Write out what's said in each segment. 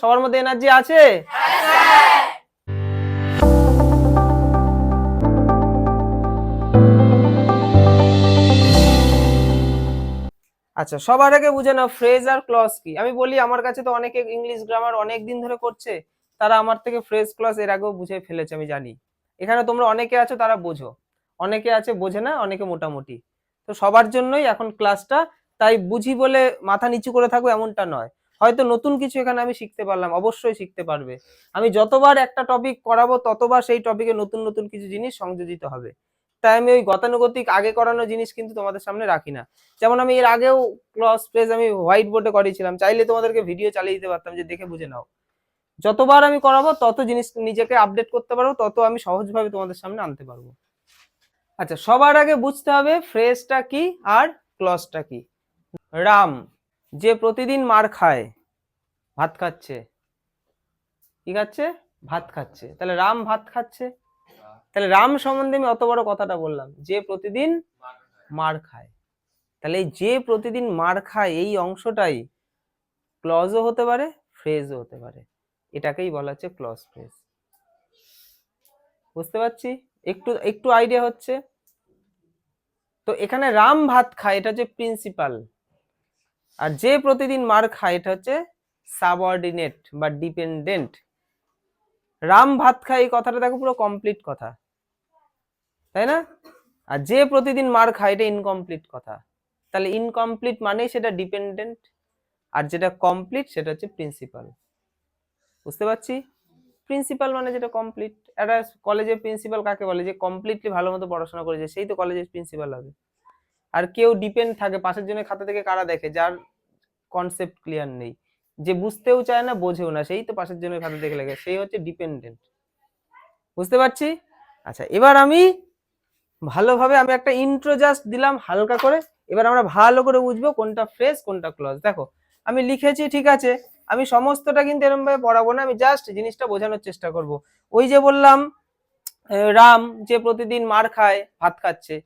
সবার মধ্যে এনার্জি আছে? আচ্ছা, সবার আগে বুঝে নাও ফ্রেজ আর ক্লজ কি। আমি বলি আমার কাছে তো অনেকে ইংলিশ গ্রামার অনেক দিন ধরে করছে, তারা আমার থেকে ফ্রেজ ক্লজ এর আগেও বুঝে ফেলেছে, আমি জানি। এখানে তোমরা অনেকে আছো তারা বোঝো, অনেকে আছে বোঝে না, অনেকে মোটামুটি। তো সবার জন্যই এখন ক্লাসটা, তাই বুঝি বলে মাথা নিচু করে থাকবো এমনটা নয়। হয়তো নতুন কিছু এখানে আমি শিখতে পারলাম, অবশ্যই শিখতে পারবে। আমি যতবার একটা টপিক করাবো ততবার সেই টপিকে নতুন নতুন কিছু জিনিস সংযোজিত হবে। তাই আমি ওই গতানুগতিক আগে করানো জিনিস কিন্তু তোমাদের সামনে রাখি না। যেমন আমি এর আগেও ক্লজ ফ্রেজ আমি হোয়াইট বোর্ডে করেছিলাম, চাইলে তোমাদেরকে ভিডিও চালিয়ে দিতে পারতাম যে দেখে বুঝে নাও। যতবার আমি করাবো তত জিনিস নিজেকে আপডেট করতে পারবো, তত আমি সহজভাবে তোমাদের সামনে আনতে পারবো। আচ্ছা, সবার আগে বুঝতে হবে ফ্রেজটা কি আর ক্লজটা কি। রাম যে প্রতিদিন মার খায়, ভাত খাচ্ছে, কি খাচ্ছে? ভাত খাচ্ছে। তাহলে রাম ভাত খাচ্ছে। তাহলে রাম সম্বন্ধে আমি অত বড় কথাটা বললাম, যে প্রতিদিন মার খায়। তাহলে এই যে প্রতিদিন মার খায় এই অংশটাই ক্লজও হতে পারে, ফ্রেজও হতে পারে। এটাকেই বলা হচ্ছে ক্লজ ফ্রেজ। বুঝতে পারছি? একটু একটু আইডিয়া হচ্ছে তো। এখানে রাম ভাত খায় এটা হচ্ছে প্রিন্সিপাল, আর যে প্রতিদিন মার খায় এটা হচ্ছে সাবঅর্ডিনেট বা ডিপেন্ডেন্ট। রাম ভাত খায় এই কথাটা দেখো পুরো কমপ্লিট কথা, তাই না? আর যে প্রতিদিন মার খায় এটা ইনকমপ্লিট কথা। তাহলে ইনকমপ্লিট মানে সেটা ডিপেন্ডেন্ট, আর যেটা কমপ্লিট সেটা হচ্ছে প্রিন্সিপাল। বুঝতে পারছি? প্রিন্সিপাল মানে যেটা কমপ্লিট। একটা কলেজের প্রিন্সিপাল কাকে বলে? যে কমপ্লিটলি ভালো মতো পড়াশোনা করেছে সেই তো কলেজের প্রিন্সিপাল হবে। আর কেউ ডিপেন্ড থাকে পাশের জনের খাতা থেকে কারা দেখে, যার কনসেপ্ট ক্লিয়ার নেই, যে বুঝতেও চায় না বোঝেও না, সেই তো পাশের জনের খাতা দেখে লেগে, সেই হচ্ছে ডিপেন্ডেন্ট। বুঝতে পারছি? আচ্ছা, এবার আমি ভালোভাবে আমি একটা ইন্ট্রো জাস্ট দিলাম হালকা করে। এবার আমরা ভালো করে বুঝবো কোনটা ফ্রেজ কোনটা ক্লজ। দেখো আমি লিখেছি, ঠিক আছে, আমি সমস্তটা কিন্তু এরকম ভাবে পড়াবো না, আমি জাস্ট জিনিসটা বোঝানোর চেষ্টা করব। ওই যে বললাম রাম যে প্রতিদিন মার খায় ভাত খাচ্ছে,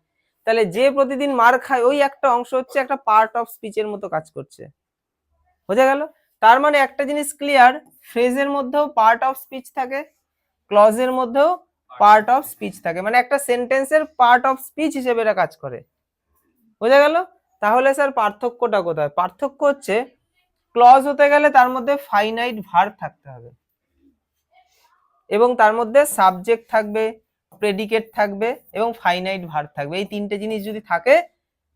তাহলে যে প্রতিদিন মার খায় ওই একটা অংশ হচ্ছে একটা পার্ট অফ স্পিচের মতো কাজ করছে। বোঝা গেল? তার মানে একটা জিনিস ক্লিয়ার, ফ্রেজের মধ্যেও পার্ট অফ স্পিচ থাকে, ক্লজের মধ্যেও পার্ট অফ স্পিচ থাকে, মানে একটা সেন্টেন্সের পার্ট অফ স্পিচ হিসেবে এরা কাজ করে। বোঝা গেল? তাহলে স্যার পার্থক্যটা কোথায়? পার্থক্য হচ্ছে ক্লজ হতে গেলে তার মধ্যে ফাইনাইট ভার্ব থাকতে হবে, এবং তার মধ্যে সাবজেক্ট থাকবে, প্রেডিকেট থাকবে এবং ফাইনাইট ভার্ব থাকবে। এই তিনটে জিনিস যদি থাকে,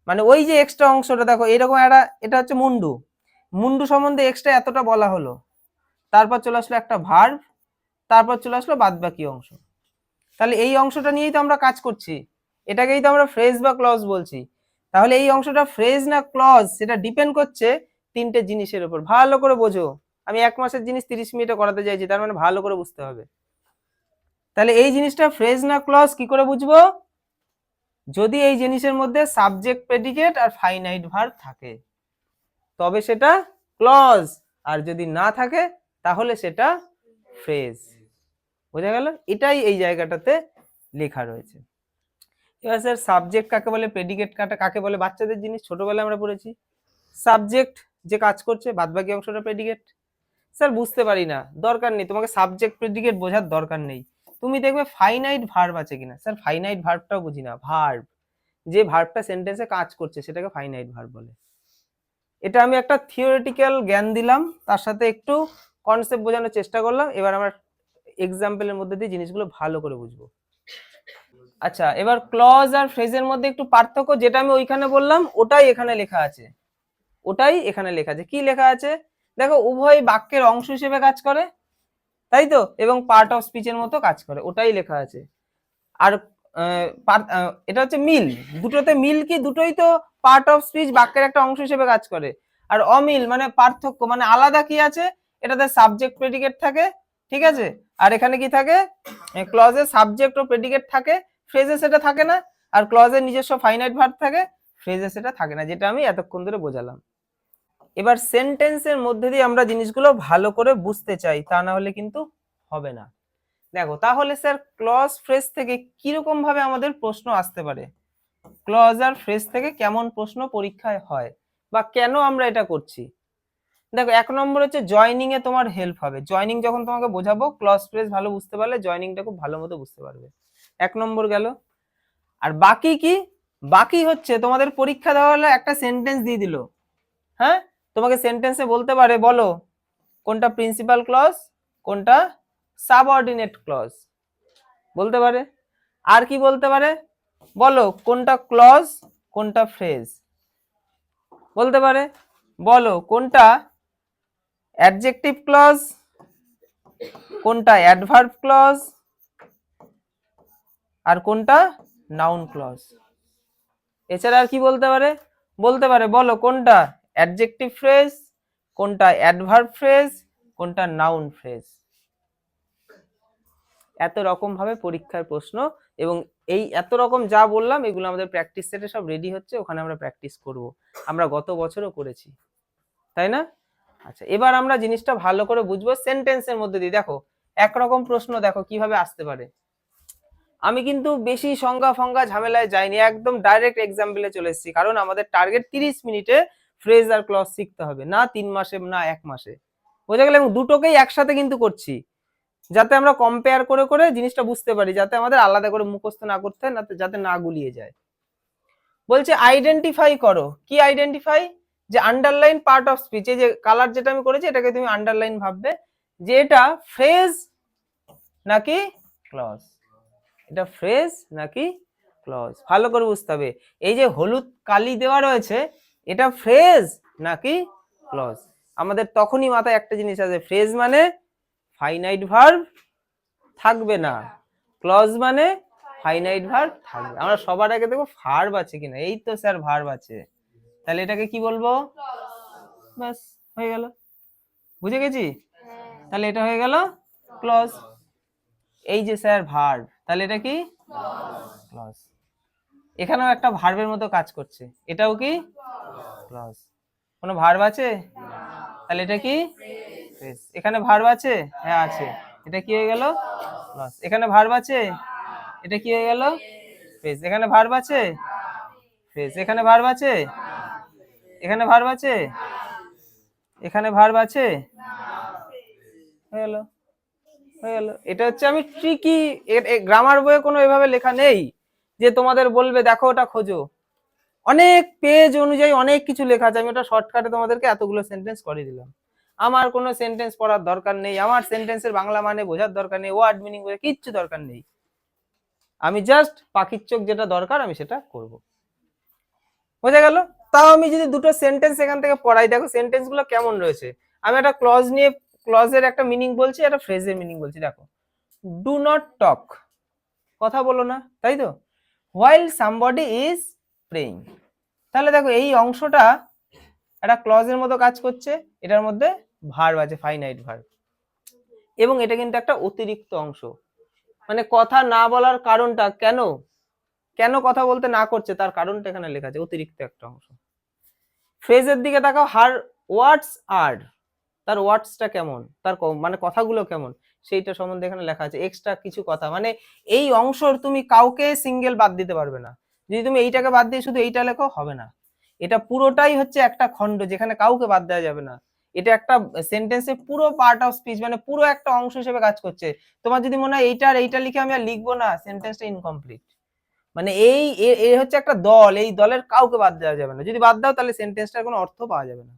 মানে ওই যে এক্সট্রা অংশটা দেখো এরকম একটা, এটা হচ্ছে মুন্ডু, মুন্ডু সম্বন্ধে এক্সট্রা এতটা বলা হলো, তারপর চলে আসলো একটা ভার্ব, তারপর চলে আসলো বাদ বাকি অংশ। তাহলে এই অংশটা নিয়েই তো আমরা কাজ করছি, এটাকেই তো আমরা ফ্রেজ বা ক্লজ বলছি। তাহলে এই অংশটা ফ্রেজ না ক্লজ সেটা ডিপেন্ড করছে তিনটে জিনিসের উপর। ভালো করে বোঝো, আমি 1 মাসের জিনিস 30 মিনিটে করাতে চাইছি, তার মানে ভালো করে বুঝতে হবে। তাহলে এই জিনিসটা ফ্রেজ না ক্লজ কি করে বুঝবো? যদি এই জিনিসের মধ্যে সাবজেক্ট প্রেডিকেট আর ফাইনাইট ভার্ব থাকে তবে সেটা ক্লজ, আর যদি না থাকে তাহলে সেটা ফ্রেজ। বোঝা গেল? এটাই এই জায়গাটাতে লেখা রয়েছে। এবার স্যার সাবজেক্ট কাকে বলে, প্রেডিকেট কাকে বলে? বাচ্চাদের জিনিস ছোটবেলায় আমরা পড়েছি। সাবজেক্ট যে কাজ করছে, বাদবাকি অংশটা প্রেডিকেট। স্যার বুঝতে পারি না, দরকার নেই, তোমাকে সাবজেক্ট প্রেডিকেট বোঝার দরকার নেই। তুমি দেখবে ফাইনাইট ভার্ব আছে কিনা। স্যার ফাইনাইট ভার্বটাও বুঝি না। ভার্ব, যে ভার্বটা সেন্টেন্সে কাজ করছে সেটাকে ফাইনাইট ভার্ব বলে। এটা আমি একটা থিওরিটিক্যাল জ্ঞান দিলাম, তার সাথে একটু কনসেপ্ট বোঝানোর চেষ্টা করলাম। এবার আমরা এক্সাম্পলের মধ্যে দিয়ে জিনিসগুলো ভালো করে বুঝবো। আচ্ছা, এবার ক্লজ আর ফ্রেজের মধ্যে একটু পার্থক্য, যেটা আমি ওইখানে বললাম ওটাই এখানে লেখা আছে, ওটাই এখানে লেখা আছে। কি লেখা আছে দেখো, উভয় বাক্যের অংশ হিসেবে কাজ করে, তাই তো, এবং পার্ট অফ স্পিচের মতো কাজ করে, ওটাই লেখা আছে। আর এটা হচ্ছে মিল, দুটোতে মিল কি, দুটোই তো পার্ট অফ স্পিচ বাক্যের একটা অংশ হিসেবে কাজ করে। আর অমিল মানে পার্থক্য, মানে আলাদা কি আছে, এটাতে সাবজেক্ট প্রেডিকেট থাকে, ঠিক আছে, আর এখানে কি থাকে, ক্লজে সাবজেক্ট ও প্রেডিকেট থাকে, ফ্রেজে সেটা থাকে না। আর ক্লজের নিজস্ব ফাইনাইট ভার্ব থাকে, ফ্রেজে সেটা থাকে না, যেটা আমি এতক্ষণ ধরে বোঝালাম। এবার সেন্টেন্সের মধ্যে দিয়ে আমরা জিনিসগুলো ভালো করে বুঝতে চাই, তা না হলে কিন্তু হবে না। দেখো তাহলে স্যার ক্লজ ফ্রেজ থেকে কিরকম ভাবে আমাদের প্রশ্ন আসতে পারে, ক্লজ আর ফ্রেজ থেকে কেমন প্রশ্ন পরীক্ষায় হয়, বা কেন আমরা এটা করছি। দেখো 1 নম্বর হচ্ছে জয়নিং এ তোমার হেল্প হবে, জয়নিং যখন তোমাকে বোঝাবো ক্লজ ফ্রেজ ভালো বুঝতে পারলে জয়নিংটা খুব ভালো মতো বুঝতে পারবে। 1 নম্বর গেল। আর বাকি কি, বাকি হচ্ছে তোমাদের পরীক্ষা দেওয়া হলে একটা সেন্টেন্স দিয়ে দিল, হ্যাঁ, তোমাকে সেন্টেন্সে বলতে পারে বলো কোনটা প্রিন্সিপাল ক্লজ কোনটা সাবঅর্ডিনেট ক্লজ বলতে পারে। আর কি বলতে পারে, বলো কোনটা ক্লজ কোনটা ফ্রেজ বলতে পারে, বলো কোনটা অ্যাডজেক্টিভ ক্লজ কোনটা অ্যাডভার্ব ক্লজ আর কোনটা নাউন ক্লজ। এছাড়া আর কি বলতে পারে, বলতে পারে বলো কোনটা অ্যাডজেক্টিভ ফ্রেজ কোনটা অ্যাডভার্ব ফ্রেজ কোনটা নাউন ফ্রেজ। এত রকম ভাবে পরীক্ষার প্রশ্ন, এবং এই এত রকম যা বললাম এগুলো আমাদের প্র্যাকটিস সেটে সব রেডি হচ্ছে, ওখানে আমরা প্র্যাকটিস করব, আমরা গত বছরও করেছি, তাই না? আচ্ছা, এবার আমরা জিনিসটা ভালো করে বুঝবো সেন্টেন্সের মধ্যে দিয়ে। দেখো একরকম প্রশ্ন দেখো কিভাবে আসতে পারে। আমি কিন্তু বেশি সংজ্ঞা ফঙ্গা ঝামেলায় যাইনি, একদম ডাইরেক্ট এক্সাম্পলে চলে এসেছি, কারণ আমাদের টার্গেট 30 মিনিটে ফ্রেজ আর ক্লজ শিখতে হবে, না 3 মাসে না 1 মাসে, বোঝা গেল? এবং দুটোকেই একসাথে কিন্তু করছি, যাতে আমরা কম্পেয়ার করে করে জিনিসটা বুঝতে পারি, যাতে আমাদের আলাদা করে মুখস্থ না করতে হয়, না যাতে না গুলিয়ে যায়। বলছে আইডেন্টিফাই করো, কি আইডেন্টিফাই, যে আন্ডারলাইন পার্ট অফ স্পিচ, এই যে কালার যেটা আমি করেছি এটাকে তুমি আন্ডারলাইন ভাববে, যে এটা ফ্রেজ নাকি ক্লজ, এটা ফ্রেজ নাকি ক্লজ, ভালো করে বুঝতে হবে। এই যে হলুদ কালি দেওয়া রয়েছে এটা ফ্রেজ নাকি ক্লজ, আমাদের তখনই মাথায় একটা জিনিস আছে, ফ্রেজ মানে ফাইনাইট ভার্ব থাকবে না, ক্লজ মানে ফাইনাইট ভার্ব থাকবে। আমরা সবার আগে দেখো ভার্ব আছে কিনা, এই তো স্যার ভার্ব আছে, তাহলে এটাকে কি বলবো, ব্যাস হয়ে গেল, বুঝে গেছি? তাহলে এটা হয়ে গেল ক্লজ। এই যে স্যার ভার্ব, তাহলে এটা কি ক্লজ। এখানেও একটা ভার্বের মতো কাজ করছে, এটাও কি ক্লজ। কোনো ভার্ব আছে? তাহলে এটা কি ফ্রেজ। এখানে ভার্ব আছে? হ্যাঁ আছে, এটা কি হয়ে গেল ক্লজ। এখানে ভার্ব আছে, এটা কি হয়ে গেল ফ্রেজ। এখানে ভার্ব আছে ফ্রেজ, এখানে ভার্ব আছে, এখানে ভার্ব আছে, এখানে ভার্ব আছে, হয়ে গেল হয়ে গেল। এটা হচ্ছে আমি ট্রিকি, গ্রামার বইয়ে কোনো এভাবে লেখা নেই যে তোমাদের বলবে দেখো ওটা খোঁজো, অনেক পেজ অনুযায়ী অনেক কিছু লেখা আছে, আমি ওটা শর্টকাটে তোমাদেরকে এতগুলো সেন্টেন্স করে দিলাম। আমার কোনো সেন্টেন্স পড়ার দরকার নেই, আমার সেন্টেন্সের বাংলা মানে বোঝার দরকার নেই, ওয়ার্ড মিনিং বোঝার কিচ্ছু দরকার নেই, আমি জাস্ট পাখির চোখ যেটা দরকার আমি সেটা করব, বোঝা গেল? তাও আমি যদি দুটো সেন্টেন্স এখান থেকে পড়াই, দেখো সেন্টেন্স গুলো কেমন রয়েছে। আমি একটা ক্লজ নিয়ে ক্লজের একটা মিনিং বলছি, একটা ফ্রেজের মিনিং বলছি। দেখো, ডু নট টক, কথা বলো না, তাই তো, হোয়াইল সামবডি ইজ প্রেইং, তাহলে দেখো এই অংশটা একটা ক্লজের মতো কাজ করছে, এটার মধ্যে ভার্ব আছে ফাইনাইট ভার্ব, এবং এটা কিন্তু একটা অতিরিক্ত অংশ, মানে কথা না বলার কারণটা কেন, কেন কথা বলতে না করছে তার কারণটা এখানে লেখা আছে, অতিরিক্ত একটা অংশ। ফ্রেজের দিকে তাকাও, হার ওয়ার্ডস আর, তার ওয়ার্ডসটা কেমন, তার মানে কথাগুলো কেমন সেইটা সম্বন্ধে এখানে লেখা আছে, এক্সট্রা কিছু কথা, মানে এই অংশর তুমি কাউকে সিঙ্গেল বাদ দিতে পারবে না, যদি তুমি এইটাকে বাদ দিয়ে শুধু এইটা লেখো হবে না, এটা পুরোটাই হচ্ছে একটা খণ্ড যেখানে কাউকে বাদ দেওয়া যাবে না, এটা একটা সেন্টেন্সে পুরো পার্ট অফ স্পিচ, মানে পুরো একটা অংশ হিসেবে কাজ করছে। তোমার যদি মনে হয় এইটা আর এইটা লিখে আমি আর লিখবো না, সেন্টেন্সটা ইনকমপ্লিট, মানে এই হচ্ছে একটা দল, এই দলের কাউকে বাদ দেওয়া যাবে না, যদি বাদ দাও তাহলে সেন্টেন্সটার কোনো অর্থ পাওয়া যাবে না,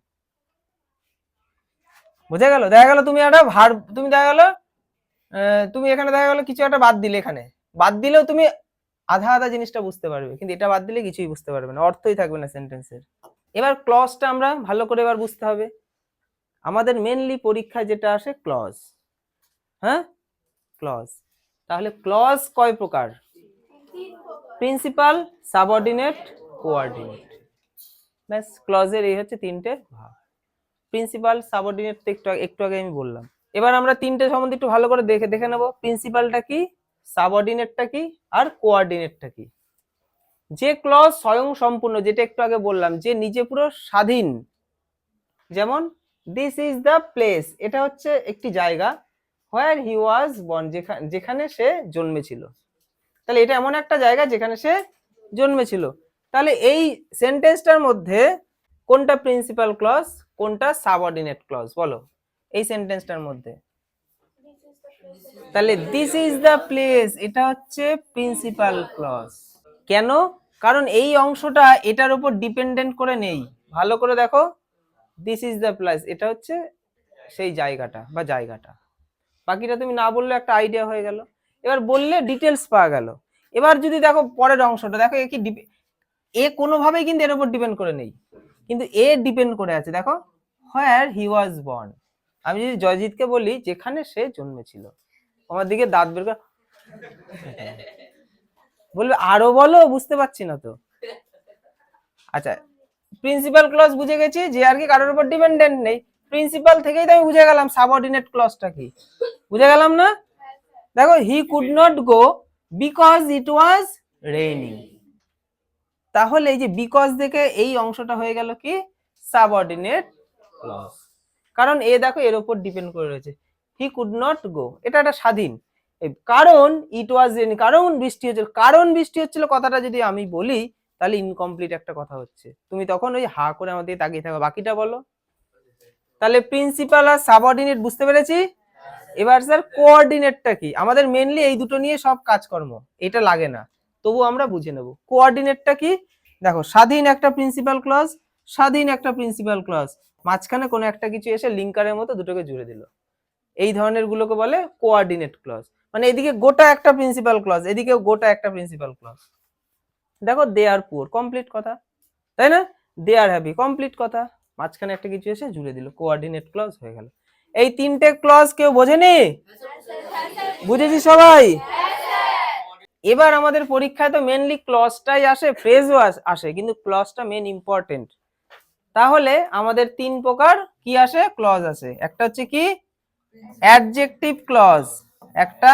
বুঝা গেল? দেখা গেল তুমি একটা ভার্ব, তুমি দেখা গেল তুমি এখানে দেখা গেল কিছু একটা বাদ দিলে, এখানে বাদ দিলেও তুমি আধা আধা জিনিসটা বুঝতে পারবে, কিন্তু এটা বাদ দিলে কিছুই বুঝতে পারবে না, অর্থই থাকবে না সেন্টেন্সের। এবার ক্লজটা আমরা ভালো করে এবার বুঝতে হবে, আমাদের মেনলি পরীক্ষায় যেটা আসে ক্লজ, হ্যাঁ ক্লজ। তাহলে ক্লজ কয় প্রকার? প্রিন্সিপাল, সাবঅর্ডিনেট, কোঅর্ডিনেট, ব্যাস ক্লজের এই হচ্ছে তিনটে ভাগ। প্রিন্সিপাল, সাবঅর্ডিনেট তো একটু আগে আমি বললাম। এবার আমরা তিনটে সম্বন্ধে একটু ভালো করে দেখে নেব, প্রিন্সিপালটা কি, সাবঅর্ডিনেটটা কি, আর কোঅর্ডিনেটটা কি। যে ক্লজ স্বয়ং সম্পূর্ণ, যেটা একটু আগে বললাম, যে নিজে পুরো স্বাধীন, যেমন দিস ইজ দ্য প্লেস, এটা হচ্ছে একটি জায়গা, হোয়ার হি ওয়াজ বর্ন, যেখানে সে জন্মেছিল, তাহলে এটা এমন একটা জায়গা যেখানে সে জন্মেছিল। তাহলে এই সেন্টেন্সটার মধ্যে কোনটা প্রিন্সিপাল ক্লজ কোনটা সাবঅর্ডিনেট ক্লজ বলো এই সেন্টেন্সটার মধ্যে। তাহলে দিস ইজ দ্য প্লেস, এটা হচ্ছে প্রিন্সিপাল ক্লজ। কেন? কারণ এই অংশটা এটার উপর ডিপেন্ডেন্ট করে নেই। ভালো করে দেখো, দিস ইজ দ্য প্লেস, এটা হচ্ছে সেই জায়গাটা বা জায়গাটা। বাকিটা তুমি না বললে একটা আইডিয়া হয়ে গেল, এবার বললে ডিটেলস পাওয়া গেল। এবার যদি দেখো পরের অংশটা দেখো, এ কি এ কোনোভাবেই কিন্তু এর উপর ডিপেন্ড করে নেই, কিন্তু এ ডিপেন্ড করে আছে। দেখো, হোয়ার হি ওয়াজ বর্ন। আমি যদি জয়জিৎকে বলি যেখানে সে জন্মেছিল, আমার দিকে দাঁত বের করে বলবে আরো বলো, বুঝতে পারছি না তো। আচ্ছা, প্রিন্সিপাল ক্লজ বুঝে গেছি যে আর কি কারোর উপর ডিপেন্ডেন্ট নেই। প্রিন্সিপাল থেকেই তো আমি বুঝে গেলাম সাবঅর্ডিনেট ক্লজটা কি, বুঝে গেলাম না? দেখো, he could not go because it was raining. তাহলে এই যে বিকজ থেকে এই অংশটা হয়ে গেল কি সাবঅর্ডিনেট ক্লজ, কারণ এ দেখো এর উপর ডিপেন্ড করে রয়েছে। হি কুড নট গো, এটা একটা স্বাধীন, কারণ ইট ওয়াজ রেইনিং, কারণ বৃষ্টি হচ্ছিল। কারণ বৃষ্টি হচ্ছিল কথাটা যদি আমি বলি তাহলে ইনকমপ্লিট একটা কথা হচ্ছে, তুমি তখন ওই হা করে আমাদের তাকিয়ে থাকো, বাকিটা বলো। তাহলে প্রিন্সিপাল আর সাবঅর্ডিনেট বুঝতে পেরেছি। এবার স্যার কোঅর্ডিনেটটা কি? আমাদের মেইনলি এই দুটো নিয়ে সব কাজকর্ম, এটা লাগে না, তবু আমরা বুঝে নেব কোঅর্ডিনেটটা কি। দেখো, স্বাধীন একটা প্রিন্সিপাল ক্লজ, স্বাধীন একটা প্রিন্সিপাল ক্লজ, মাঝখানে কোনো একটা কিছু এসে লিঙ্কারের মতো দুটোকে জুড়ে দিল, এই ধরনের গুলোকে বলে কোঅর্ডিনেট ক্লজ। মানে এদিকে গোটা একটা প্রিন্সিপাল ক্লজ, এদিকেও গোটা একটা প্রিন্সিপাল ক্লজ। দেখো, দে আর পুয়ার, কমপ্লিট কথা, তাই না? দে আর হ্যাপি, কমপ্লিট কথা, মাঝখানে একটা কিছু এসে জুড়ে দিল, কোঅর্ডিনেট ক্লজ হয়ে গেল। এই তিনটে ক্লজ কেউ বোঝেনি? বুঝেছি সবাই? এবার আমাদের পরীক্ষায় তো মেনলি ক্লজটাই আসে, ফ্রেজও আসে, কিন্তু ক্লজটা মেন ইম্পর্টেন্ট। তাহলে আমাদের তিন প্রকার কি আসে, ক্লজ আসে। একটা হচ্ছে কি অ্যাডজেক্টিভ ক্লজ, একটা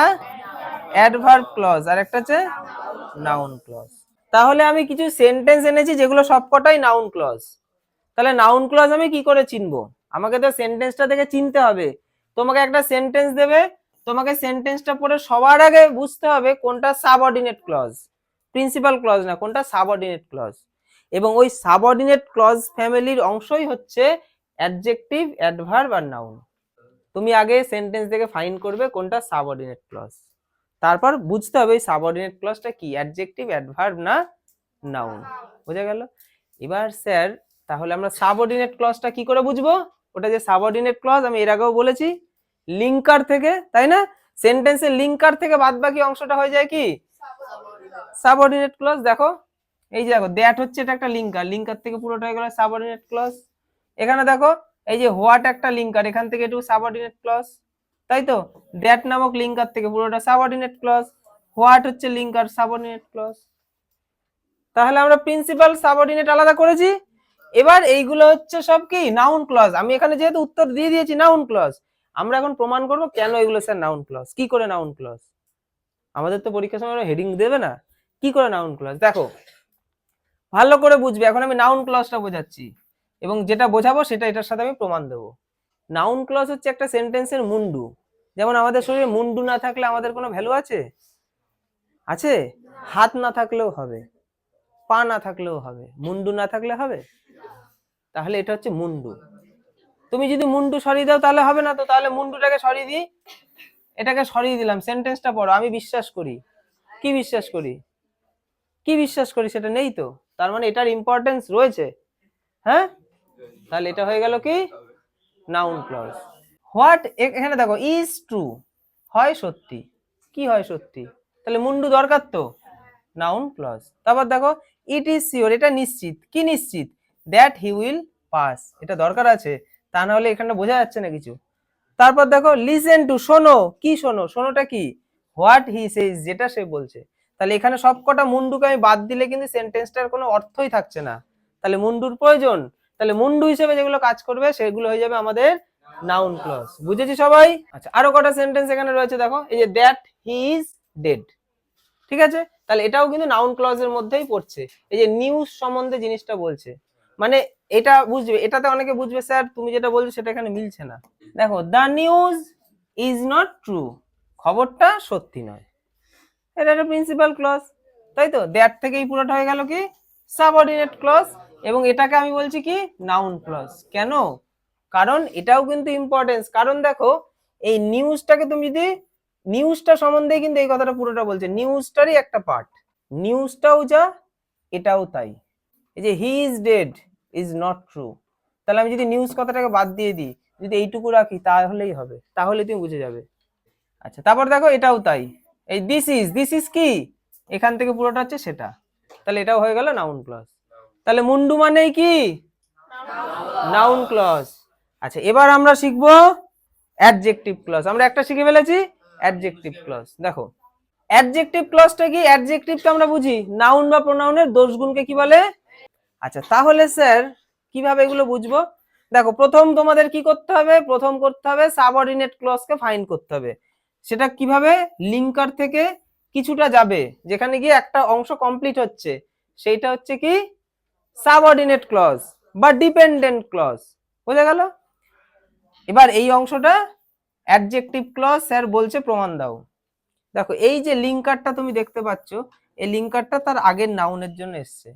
অ্যাডভার্ব ক্লজ, আর একটা হচ্ছে নাউন ক্লজ। তাহলে আমি কিছু সেন্টেন্স এনেছি যেগুলো সবকটাই নাউন ক্লজ। তাহলে নাউন ক্লজ আমি কি করে চিনবো? আমাকে তো সেন্টেন্সটা দেখে চিনতে হবে। তোমাকে একটা সেন্টেন্স দেবে, তোমাকে সেন্টেন্সটা পড়ে সবার আগে বুঝতে হবে কোনটা সাবঅর্ডিনেট ক্লজ, প্রিন্সিপাল ক্লজ না, কোনটা সাবঅর্ডিনেট ক্লজ। এবং ওই সাবঅর্ডিনেট ক্লজ ফ্যামিলির অংশই হচ্ছে অ্যাডজেক্টিভ, অ্যাডভার্ব আর নাউন। তুমি আগে সেন্টেন্স দেখে ফাইন্ড করবে কোনটা সাবঅর্ডিনেট ক্লজ, তারপর বুঝতে হবে এই সাবঅর্ডিনেট ক্লজটা কি, অ্যাডজেক্টিভ, অ্যাডভার্ব না নাউন। বোঝা গেল? এবার স্যার, তাহলে আমরা সাবঅর্ডিনেট ক্লজটা কি করে বুঝবো? ওটা যে সাবঅর্ডিনেট ক্লজ আমি এর আগেও বলেছি, লিঙ্কার থেকে, তাই না? সেন্টেন্সের লিঙ্কার থেকে বাদ বাকি অংশটা হয়ে যায় কি সাবঅর্ডিনেট ক্লজ। দেখো, এই যে দেখো, দ্যাট হচ্ছে এটা একটা লিঙ্কার, লিঙ্কার থেকে পুরোটা হয়ে গেল সাবঅর্ডিনেট ক্লজ। এখানে দেখো, এই যে হোয়াট একটা লিঙ্কার, এখান থেকে একটু সাবঅর্ডিনেট ক্লজ, তাই তো? দ্যাট নামক লিঙ্কার থেকে পুরোটা সাবঅর্ডিনেট ক্লজ, হোয়াট হচ্ছে লিঙ্কার, সাবঅর্ডিনেট ক্লজ। তাহলে আমরা প্রিন্সিপাল সাবঅর্ডিনেট আলাদা করেছি। এবার এইগুলো হচ্ছে সব কি নাউন ক্লজ। আমি এখানে যেহেতু উত্তর দিয়ে দিয়েছি নাউন ক্লজ, আমরা এখন প্রমাণ করব কেন এগুলো স্যার নাউন ক্লজ। কি করে নাউন ক্লজ? আমাদের তো পরীক্ষার সময় হেডিং দেবে না, কি করে নাউন ক্লজ দেখো, ভালো করে বুঝবে। এখন আমি নাউন ক্লজটা বোঝাচ্ছি, এবং যেটা বোঝাবো সেটা এটার সাথে আমি প্রমাণ দেবো। নাউন ক্লজ হচ্ছে একটা সেন্টেন্সের মুন্ডু। যেমন আমাদের শরীরে মুন্ডু না থাকলে আমাদের কোনো ভ্যালু আছে? আছে? হাত না থাকলেও হবে, পা না থাকলেও হবে, মুন্ডু না থাকলে হবে? তাহলে এটা হচ্ছে মুন্ডু। তুমি যদি মুন্ডু সরিয়ে দাও তাহলে হবে না তো, তাহলে মুন্ডুটাকে সরিয়ে দিই, এটাকে সরিয়ে দিলাম, সেন্টেন্সটা পড়ো। আমি বিশ্বাস করি, কি বিশ্বাস করি, কি বিশ্বাস করি সেটা নেই তো, তার মানে এটার ইম্পর্টেন্স রয়েছে। হ্যাঁ, তাহলে এটা হয়ে গেল কি নাউন ক্লজ। হোয়াট, এখানে দেখো, ইজ ট্রু, হয় সত্যি, কি হয় সত্যি, তাহলে মুন্ডু দরকার তো, নাউন ক্লজ। তারপর দেখো, ইট ইজ শিওর, এটা নিশ্চিত, কি নিশ্চিত, দ্যাট হি উইল পাস, এটা দরকার আছে, তা না হলে এখানে বোঝা যাচ্ছে না কিছু। তারপর দেখো, লিসেন টু, শোনো, কি শোনো, শোনোটা কি, হোয়াট হি সেজ, যেটা সে বলছে। তাহলে এখানে সবকটা মুন্ডুকে আমি বাদ দিলে কিন্তু সেন্টেন্সটার কোনো অর্থই থাকছে না, তাহলে মুন্ডুর প্রয়োজন। তাহলে মুন্ডু হিসেবে যেগুলো কাজ করবে সেগুলো হয়ে যাবে আমাদের নাউন ক্লজ। বুঝেছি সবাই? আচ্ছা, আরো কটা সেন্টেন্স এখানে রয়েছে দেখো, এই যে দ্যাট হি ইজ ডেড, ঠিক আছে, তাহলে এটাও কিন্তু নাউন ক্লজের মধ্যেই পড়ছে। এই যে নিউজ সম্বন্ধে জিনিসটা বলছে, মানে এটা বুঝবে, এটাতে অনেকে বুঝবে স্যার তুমি যেটা বলছো সেটা এখানে মিলছে না। দেখো, the news is not true, খবরটা সত্যি নয়, এটা একটা প্রিন্সিপাল ক্লজ, তাই তো? দ্যাট থেকেই পুরোটা হয়ে গেল কি সাবঅর্ডিনেট ক্লজ, এবং এটাকে আমি বলছি কি নাউন ক্লজ। কেন? কারণ এটাও কিন্তু ইম্পর্টেন্স। কারণ দেখো এই নিউজটাকে তুমি যদি নিউজটা সম্বন্ধে কিন্তু এই কথাটা পুরোটা বলছে, নিউজটারই একটা পার্ট, নিউজটাও যা এটাও তাই। এই যে he is dead is not true, তাহলে আমি যদি নিউজ কথাটাকে বাদ দিয়ে দিই, যদি এইটুকু রাখি তাহলেই হবে, তাহলে তুমি বুঝে যাবে। আচ্ছা তারপর দেখো এটাও তাই, এই দিস ইজ কি, এখান থেকে পুরোটা হচ্ছে সেটা, তাহলে এটাও হয়ে গেল নাউন ক্লজ। তাহলে মুন্ডু মানেই কি নাউন ক্লজ। আচ্ছা এবার আমরা শিখবো অ্যাডজেক্টিভ ক্লজ। আমরা একটা শিখে ফেলেছি অ্যাডজেক্টিভ ক্লজ। দেখো অ্যাডজেক্টিভ ক্লজটা কি, অ্যাডজেক্টিভটা আমরা বুঝি নাউন বা প্রোনাউনের দোষ গুণকে কি বলে। আচ্ছা তাহলে স্যার কিভাবে এগুলো বুঝবো, দেখো প্রথম তোমাদের কি করতে হবে, প্রথম করতে হবে সাবঅর্ডিনেট ক্লজকে ফাইন্ড করতে হবে। সেটা কিভাবে, লিঙ্কার থেকে কিছুটা যাবে, যেখানে গিয়ে একটা অংশ কমপ্লিট হচ্ছে, সেইটা হচ্ছে কি সাবঅর্ডিনেট ক্লজ বা ডিপেন্ডেন্ট ক্লজ, বোঝা গেল। এবার এই অংশটা অ্যাডজেক্টিভ ক্লজ স্যার বলছে প্রমাণ দাও। দেখো এই যে লিঙ্কারটা তুমি দেখতে পাচ্ছ, এই লিঙ্কারটা তার আগের নাউনের জন্য এসছে,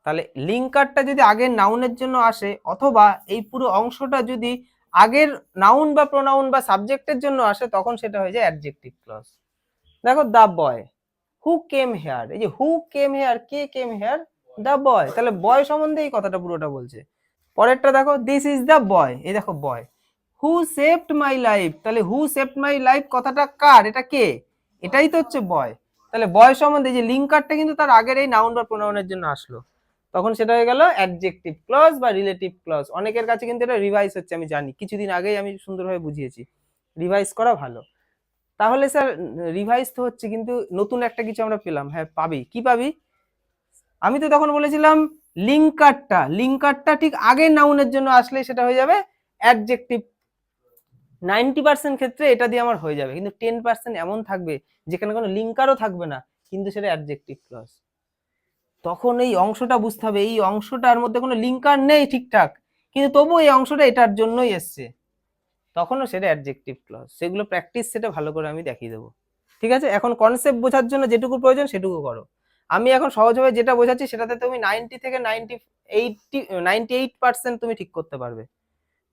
তাহলে লিঙ্কারটা যদি আগের নাউনের জন্য আসে, অথবা এই পুরো অংশটা যদি আগের নাউন বা প্রোনাউন বা সাবজেক্টের জন্য আসে, তখন সেটা হয়ে যায় অ্যাডজেক্টিভ ক্লজ। দেখো দা বয় হু কেম হেয়ার, এই যে হু came here, K came here, দা বয়, তাহলে বয় সম্বন্ধে এই কথাটা পুরোটা বলছে। পরেরটা দেখো দিস ইজ দা বয়, এই দেখো বয়, হু সেভড মাই লাইফ, তাহলে হু সেভড মাই লাইফ কথাটা কার, এটা কে, এটাই তো হচ্ছে বয়। তাহলে বয় সম্বন্ধে যে লিঙ্কারটা কিন্তু তার আগের এই নাউন বা প্রোনাউনের জন্য আসলো, তখন সেটা হয়ে গেল অ্যাডজেক্টিভ ক্লজ বা রিলেটিভ ক্লজ। অনেকের কাছে কিন্তু এটা রিভাইজ হচ্ছে, আমি জানি, কিছুদিন আগেই আমি সুন্দরভাবে বুঝিয়েছি, রিভাইজ করা ভালো। তাহলে স্যার রিভাইজ তো হচ্ছে, কিন্তু নতুন একটা কিছু আমরা পেলাম, হ্যাঁ পাবি, কি পাবি, আমি তো তখন বলেছিলাম লিঙ্কারটা ঠিক আগের নাউনের জন্য আসলে সেটা হয়ে যাবে অ্যাডজেক্টিভ। 90% ক্ষেত্রে এটা দিয়ে আমার হয়ে যাবে, কিন্তু 10% এমন থাকবে যেখানে কোনো লিঙ্কারও থাকবে না, কিন্তু সেটা অ্যাডজেক্টিভ ক্লজ। তখন এই অংশটা বুঝতে হবে, এই অংশটার মধ্যে কোনো লিঙ্কার নেই ঠিকঠাক, কিন্তু তবু এই অংশটা এটার জন্যই এসছে, তখনও সেটা অ্যাডজেক্টিভ ক্লজ। সেগুলো প্র্যাকটিস সেটা ভালো করে আমি দেখিয়ে দেবো, ঠিক আছে। এখন কনসেপ্ট বোঝার জন্য যেটুকু প্রয়োজন সেটুকু করো। আমি এখন সহজভাবে যেটা বোঝাচ্ছি সেটাতে তুমি 90 থেকে 98% তুমি ঠিক করতে পারবে,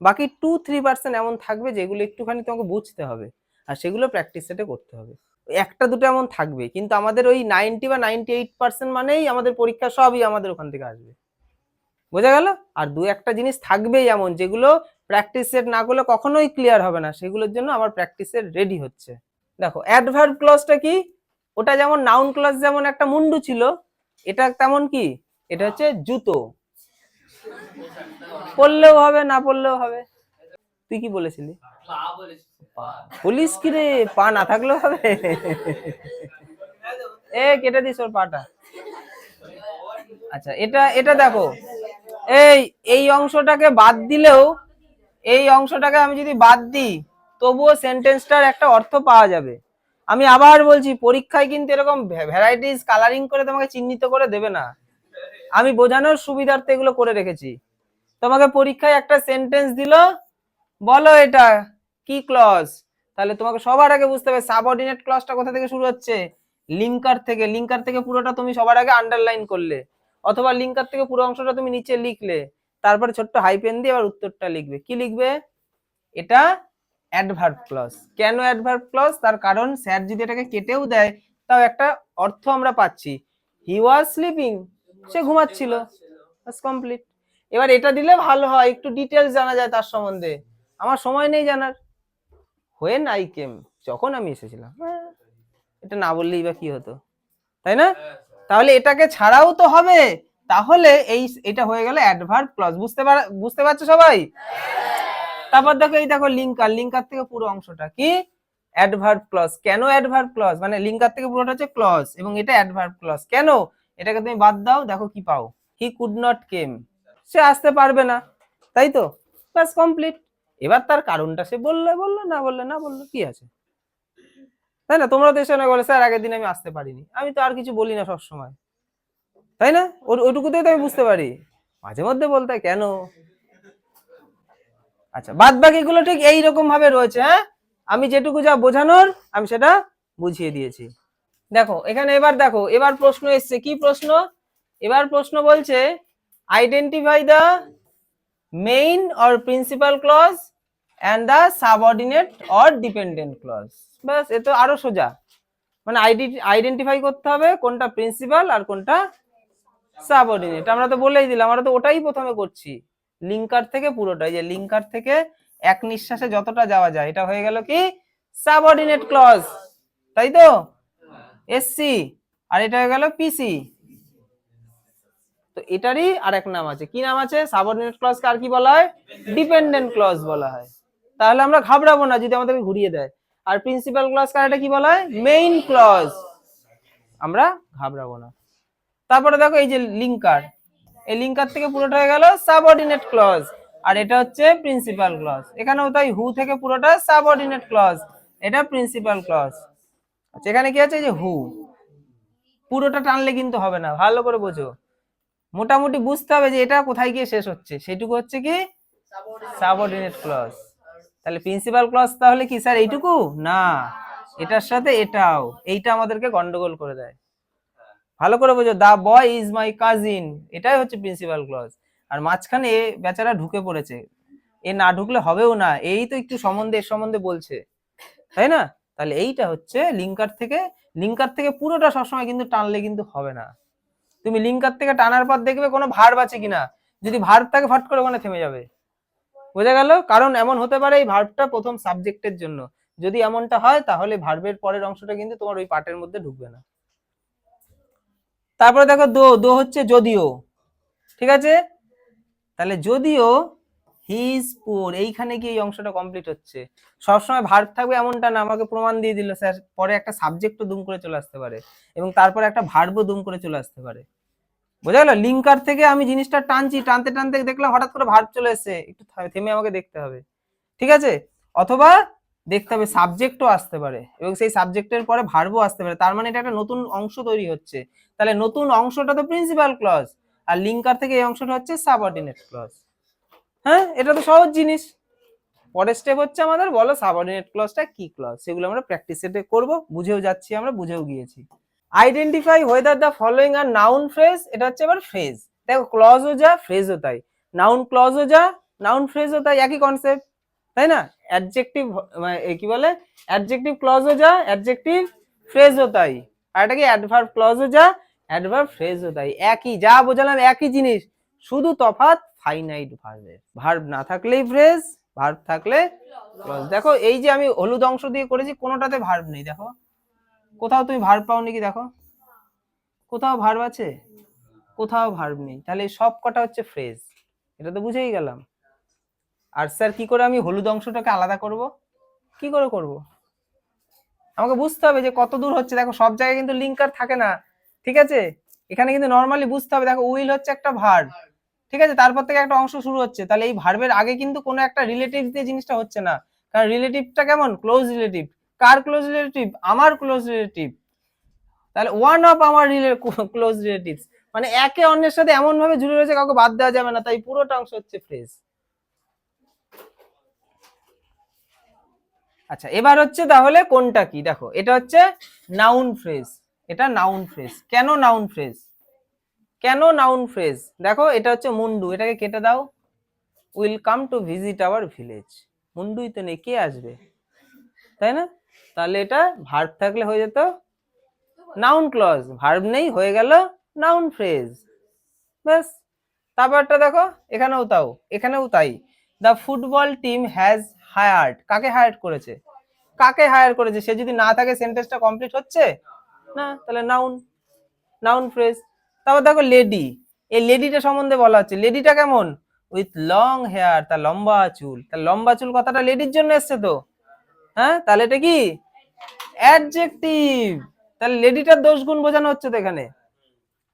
বাকি 2-3% এমন থাকবে যেগুলো একটুখানি তোমাকে বুঝতে হবে, আর সেগুলো প্র্যাকটিস সেটে করতে হবে। একটা দুটো এমন থাকবে, কিন্তু আমাদের ওই 90 বা 98% মানেই আমাদের পরীক্ষা সবই আমাদের ওখান থেকে আসবে, বোঝা গেল। আর দু একটা জিনিস থাকবেই এমন যেগুলো প্র্যাকটিস সেট না করলে কখনোই ক্লিয়ার হবে না, সেগুলোর জন্য আমার প্র্যাকটিস সেট রেডি হচ্ছে। দেখো অ্যাডভার্ব ক্লজটা কি, ওটা যেমন নাউন ক্লজ যেমন একটা মুন্ডু ছিল, এটা তেমন কি, এটা হচ্ছে জুতো, পড়লেও হবে না পড়লেও হবে। তুই কি বলেছিলি, বলিস কি রে, পা না থাকলেও হবে, এ কেটে দিস ওর পাটা। আচ্ছা এটা এটা দেখো, এই এই অংশটাকে বাদ দিলেও, এই অংশটাকে আমি যদি বাদ দিই তবুও সেন্টেন্সটার একটা অর্থ পাওয়া যাবে। আমি আবার বলছি, পরীক্ষায় কিন্তু এরকম ভ্যারাইটিস কালারিং করে তোমাকে চিহ্নিত করে দেবে না, আমি বোঝানোর সুবিধার্থে এগুলো করে রেখেছি। তোমাকে পরীক্ষায় একটা সেন্টেন্স দিল, বলো এটা কি ক্লজ, তাহলে তোমাকে সবার আগে বুঝতে হবে সাবঅর্ডিনেট ক্লজটা কোথা থেকে শুরু হচ্ছে, লিঙ্কার থেকে। লিঙ্কার থেকে পুরোটা তুমি সবার আগে আন্ডারলাইন করলে, অথবা লিঙ্কার থেকে পুরো অংশটা তুমি নিচে লিখলে, তারপরে ছোট্ট হাইপেন দিয়ে আবার উত্তরটা লিখবে। কি লিখবে, এটা অ্যাডভার্ব ক্লজ। কেন অ্যাডভার্ব ক্লজ, তার কারণ স্যার যদি এটাকে কেটেও দেয় তাও একটা অর্থ আমরা পাচ্ছি, হি ওয়াজ স্লিপিং, সে ঘুমাচ্ছিল, বাস কমপ্লিট। এবার এটা দিলে ভালো হয়, একটু ডিটেলস জানা যায় তার সম্বন্ধে, আমার সময় নেই জানার, হোয়েন আই কেম, যখন আমি এসেছিলাম, এটা না বললেই বা কি হতো, তাই না। তাহলে এটাকে ছাড়াও তো হবে, তাহলে এটা হয়ে গেল অ্যাডভার্ব ক্লজ। বুঝতে পারছো সবাই। তারপর দেখো এই দেখো লিঙ্কার থেকে পুরো অংশটা কি অ্যাডভার্ব ক্লজ। কেন অ্যাডভার্ব ক্লজ, মানে লিঙ্কার থেকে পুরোটা হচ্ছে ক্লজ এবং এটা অ্যাডভার্ব ক্লজ। কেন, এটাকে তুমি বাদ দাও, দেখো কি পাও, হি কুড নট কেম, সে আসতে পারবে না, তাই তো, বাস কমপ্লিট। এবার তার কারণটা সে বললো না বললো কি আছে, তাই না। তোমরা তো এসে না বলে স্যার আগের দিন আমি আসতে পারিনি, আমি তো আর কিছু বলি না সব সময়, তাই না, ওইটুকুতেই তো আমি বুঝতে পারি, মাঝে মধ্যে বলতে কেন। আচ্ছা বাদ বাকি গুলো ঠিক এইরকম ভাবে রয়েছে, হ্যাঁ আমি যেটুকু যা বোঝানোর আমি সেটা বুঝিয়ে দিয়েছি। দেখো এখানে এবার প্রশ্ন এসছে, কি প্রশ্ন, এবার প্রশ্ন বলছে identify the main or principal clause and the subordinate or dependent clause. ব্যাস, এ তো আরো সোজা। মানে আইডেন্টিফাই করতে হবে কোনটা প্রিন্সিপাল আর কোনটা সাবঅর্ডিনেট। আমরা তো বলেই দিলাম, আমরা তো ওটাই প্রথমে করছি, লিঙ্কার থেকে পুরোটাই, যে লিঙ্কার থেকে এক নিঃশ্বাসে যতটা যাওয়া যায়, এটা হয়ে গেল কি সাবঅর্ডিনেট ক্লজ, তাই তো এসসি, আর এটা হয়ে গেল পিসি। তো এটারই আরেক নাম আছে, কি নাম আছে? সাবঅর্ডিনেট ক্লজ কার কি বলা হয়? ডিপেন্ডেন্ট ক্লজ বলা হয়। তাহলে আমরা ঘাবড়াবো না যদি আমাদেরকে ঘুরিয়ে দেয়। আর প্রিন্সিপাল ক্লজ কার, এটা কি বলা হয়? মেইন ক্লজ, আমরা ঘাবড়াবো না। তারপরে দেখো এই যে লিঙ্কার, এই লিঙ্কার থেকে পুরোটা হয়ে গেল সাবঅর্ডিনেট ক্লজ, আর এটা হচ্ছে প্রিন্সিপাল ক্লজ। এখানেও তাই, হু থেকে পুরোটা সাবঅর্ডিনেট ক্লজ, এটা প্রিন্সিপাল ক্লজ। আচ্ছা, এখানে কি আছে? যে হু, পুরোটা টানলে কিন্তু হবে না, ভালো করে বোঝো, মোটামুটি বুঝতে হবে যে এটা কোথায় গিয়ে শেষ হচ্ছে, সেটুকু হচ্ছে কি সাবঅর্ডিনেট ক্লজ। তাহলে প্রিন্সিপাল ক্লজ তাহলে কি স্যার এইটুকু না, এটার সাথে এটাও, এইটা আমাদেরকে গন্ডগোল করে দেয়। ভালো করে বোঝো, দা বয় ইজ মাই কাজিন, এটাই হচ্ছে প্রিন্সিপাল ক্লজ। আর মাঝখানে এ বেচারা ঢুকে পড়েছে, এ না ঢুকলে হবেও না, এই তো একটু সম্বন্ধে, এর সম্বন্ধে বলছে, তাই না? তাহলে এইটা হচ্ছে লিঙ্কার থেকে, লিঙ্কার থেকে পুরোটা সবসময় কিন্তু টানলে কিন্তু হবে না। তুমি লিঙ্কার থেকে টানার পর দেখবে কোনো ভার্ব আছে কিনা, যদি ভার্ব থাকে ফট করে ওখানে থেমে যাবে, বোঝা গেল? কারণ এমন হতে পারে এই ভার্বটা প্রথম সাবজেক্টের জন্য, যদি এমনটা হয় তাহলে ভার্বের পরের অংশটা কিন্তু তোমার ওই পার্টের মধ্যে ঢুকবে না। তারপরে দেখো দো, দো হচ্ছে যদিও, ঠিক আছে? তাহলে যদিও হি ইজ পুয়ার, এইখানে কি এই অংশটা কমপ্লিট হচ্ছে। সবসময় ভার্ব থাকবে এমনটা না, আমাকে প্রমাণ দিয়ে দিল স্যার, পরে একটা সাবজেক্টও দুম করে চলে আসতে পারে, এবং তারপরে একটা ভার্বও দুম করে চলে আসতে পারে, বোঝা গেল? লিঙ্কার থেকে আমি জিনিসটা টানছি, টানতে টানতে দেখলাম হঠাৎ করে ভার্ব চলে এসেছে, একটু থেমে আমাকে দেখতে হবে, ঠিক আছে? অথবা দেখতে হবে সাবজেক্টও আসতে পারে, এবং সেই সাবজেক্টের পরে ভার্বও আসতে পারে, তার মানে এটা একটা নতুন অংশ তৈরি হচ্ছে। তাহলে নতুন অংশটা তো প্রিন্সিপাল ক্লজ, আর লিঙ্কার থেকে এই অংশটা হচ্ছে সাবঅর্ডিনেট ক্লজ। হ্যাঁ, এটা তো সহজ জিনিস। পরের স্টেপ হচ্ছে আমাদের, বলো সাবঅর্ডিনেট ক্লজটা কি ক্লজ, সেগুলো আমরা প্র্যাকটিস সেটে করব, বুঝেও যাচ্ছি, আমরা বুঝেও গিয়েছি। Identify whether the following R noun phrase, এটা হচ্ছে এবার ফ্রেজ। দেখো ক্লজও যা, ফ্রেজও তাই, নাউন ক্লজও যা, নাউন ফ্রেজও তাই, একই কনসেপ্ট, তাই না? অ্যাডজেক্টিভ কি বলে, অ্যাডজেক্টিভ ক্লজও যা, অ্যাডজেক্টিভ ফ্রেজও তাই, আর এটা কি অ্যাডভার্ব ক্লজও যা, অ্যাডভার্ব ফ্রেজও তাই, একই, যা বোঝালাম একই জিনিস, শুধু তফাৎ ফাইনাইট ভার্বের, ভার্ব না থাকলেই ফ্রেজ, ভার্ব থাকলে ক্লজ। দেখো এই যে আমি হলুদ অংশ দিয়ে করেছি, কোনোটাতে ভার্ব নেই, দেখো কোথাও তুমি ভার্ব পাওনি কি? দেখো কোথাও ভার্ব আছে? কোথাও ভার্ব নেই, তাহলে সব কটা হচ্ছে ফ্রেজ, এটা তো বুঝেই গেলাম। আর স্যার কি করে আমি হলুদ অংশটাকে আলাদা করব, কি করে করব? আমাকে বুঝতে হবে যে কত দূর হচ্ছে। দেখো সব জায়গায় কিন্তু লিঙ্কার থাকে না, ঠিক আছে? এখানে কিন্তু নর্মালি বুঝতে হবে, দেখো উইল হচ্ছে একটা ভার্ব, ঠিক আছে, তারপর থেকে একটা অংশ শুরু হচ্ছে, তাহলে এই ভার্বের আগে কিন্তু কোনো একটা রিলেটিভ দিয়ে জিনিসটা হচ্ছে না, কারণ রিলেটিভটা কেমন? Close relative. কার ক্লোজ রিলেটিভ? আমার ক্লোজ রিলেটিভ। তাহলে ওয়ান অফ আমার ক্লোজ রিলেটিভস, মানে একে অন্যের সাথে এমন ভাবে জুড়ে রয়েছে, কাউকে বাদ দেওয়া যাবে না, তাই পুরোটা অংশ হচ্ছে ফ্রেজ। আচ্ছা, এবার হচ্ছে তাহলে কোনটা কি, দেখো এটা হচ্ছে নাউন ফ্রেজ, এটা নাউন ফ্রেজ। কেন নাউন ফ্রেজ? কেন নাউন ফ্রেজ? দেখো এটা হচ্ছে মুন্ডু, এটাকে কেটে দাও, will come to visit our village, মুন্ডুই তো নেই, কে আসবে, তাই না? তাহলে এটা ভার্ব থাকলে হয়ে যেত নাউন ক্লজ, ভার্ব নেই, হয়ে গেল নাউন ফ্রেজ, ব্যাস। তারপরটা দেখো, এখানেও তাও, এখানেও তাই, the football team has hired, কাকে হায়ার করেছে? কাকে হায়ার করেছে, সে যদি না থাকে সেন্টেন্সটা কমপ্লিট হচ্ছে না, তাহলে নাউন, নাউন ফ্রেজ। তারপর দেখো লেডি, এই লেডিটা সম্বন্ধে বলা হচ্ছে, লেডিটা কেমন? উইথ লং হেয়ার, তার লম্বা চুল, তার লম্বা চুল কথাটা লেডির জন্য এসছে তো, হ্যাঁ, তাহলে এটা কি অ্যাডজেক্টিভ, তাহলে লেডিটার দোষ গুণ বোঝানো হচ্ছে তো এখানে।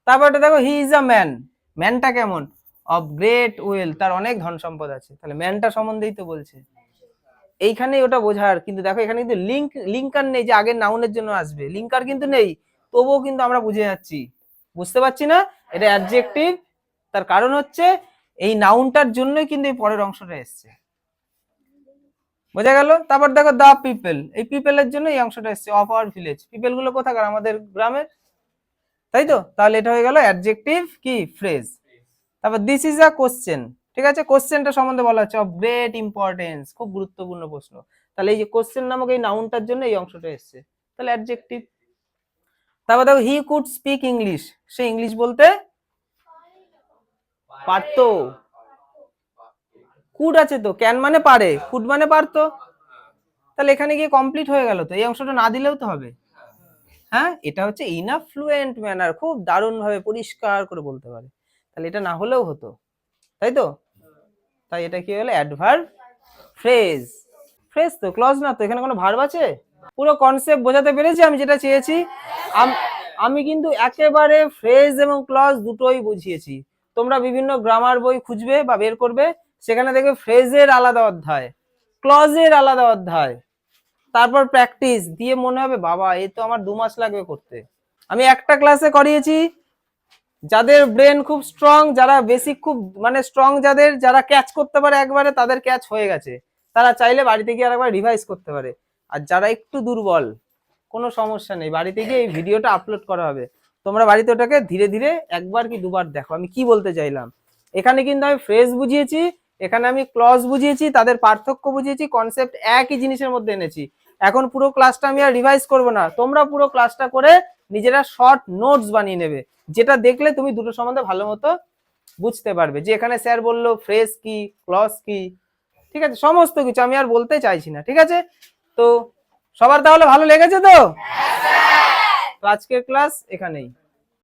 তারপর এটা দেখো, হি ইজ আ ম্যান, ম্যানটা কেমন? অফ গ্রেট ওয়েল, তার অনেক ধন সম্পদ আছে, তাহলে ম্যানটা সম্বন্ধেই তো বলছে, এইখানেই ওটা বোঝার। কিন্তু দেখো এখানে কিন্তু লিঙ্কার নেই যে আগের নাউনের জন্য আসবে, লিঙ্কার কিন্তু নেই, তবুও কিন্তু আমরা বুঝে যাচ্ছি, বুঝতে পারছি না এটা অ্যাডজেক্টিভ, তার কারণ হচ্ছে এই নাউনটার জন্যই কিন্তু এই পরের অংশটা এসছে, বোঝা গেল? তারপর দেখো দা পিপল, এই পিপলের জন্য এই অংশটা এসছে, অফ আওয়ার ভিলেজ, পিপল গুলো কোথাকার? আমাদের গ্রামের, তাই তো? তাহলে এটা হয়ে গেল অ্যাডজেক্টিভ কি ফ্রেজ। তারপর দিস ইজ আ কোশ্চেন, ঠিক আছে, কোশ্চেনটা সম্বন্ধে বলা হচ্ছে অফ গ্রেট ইম্পর্টেন্স, খুব গুরুত্বপূর্ণ প্রশ্ন। তাহলে এই যে কোশ্চেন নামক এই নাউনটার জন্য এই অংশটা এসছে, তাহলে অ্যাডজেক্টিভ। তারপর দেখো he could speak English, say English বলতে পারতো। কুড আছে তো, ক্যান মানে পারে, কুড মানে পারতো, তাহলে এখানে গিয়ে কমপ্লিট হয়ে গেল তো, এই অংশটা না দিলেও তো হবে। হ্যাঁ, এটা হচ্ছে ইনাফ ফ্লুয়েন্ট ম্যানার, খুব দারুণ ভাবে পরিষ্কার করে বলতে পারে, তাহলে এটা না হলেও হতো, তাই তো? তাই এটা কি হলো, অ্যাডভার্ব ফ্রেজ। ফ্রেজ তো, ক্লজ না তো, এখানে কোনো ভার্ব আছে? পুরো কনসেপ্ট বোঝাতে পেরেছি আমি যেটা চেয়েছি? আমি কিন্তু একেবারে ফ্রেজ এবং ক্লজ দুটোই বুঝিয়েছি। তোমরা বিভিন্ন গ্রামার বই খুঁজবে বা বের করবে, সেখানে দেখবে ফ্রেজের আলাদা অধ্যায়, ক্লজের আলাদা অধ্যায়, তারপর প্র্যাকটিস দিয়ে মনে হবে বাবা এই তো আমার 2 মাস লাগবে করতে। আমি একটা ক্লাসে করিয়েছি, যাদের ব্রেন খুব স্ট্রং, যারা বেসিক খুব মানে স্ট্রং, যাদের যারা ক্যাচ করতে পারে একবারে, তাদের ক্যাচ হয়ে গেছে, তারা চাইলে বাড়িতে গিয়ে আরেকবার রিভাইজ করতে পারে। আর যারা একটু দুর্বল, কোনো সমস্যা নেই, বাড়িতে গিয়ে এই ভিডিওটা আপলোড করা হবে, তোমরা বাড়িতে ওটাকে ধীরে ধীরে একবার কি দুবার দেখো আমি কি বলতে চাইলাম। এখানে কিন্তু আমি ফ্রেজ বুঝিয়েছি, এখানে আমি ক্লজ বুঝিয়েছি, তাদের পার্থক্য বুঝিয়েছি, কনসেপ্ট একই জিনিসের মধ্যে এনেছি। এখন পুরো ক্লাসটা আমি আর রিভাইজ করবো না, তোমরা পুরো ক্লাসটা করে নিজেরা শর্ট নোটস বানিয়ে নেবে, যেটা দেখলে তুমি দুটো সম্বন্ধে ভালো মতো বুঝতে পারবে, যে এখানে স্যার বললো ফ্রেজ কি, ক্লজ কি, ঠিক আছে, সমস্ত কিছু আমি আর বলতে চাইছি না। ঠিক আছে, তো সবার তাহলে ভালো লেগেছে তো? আজকের ক্লাস এখানেই।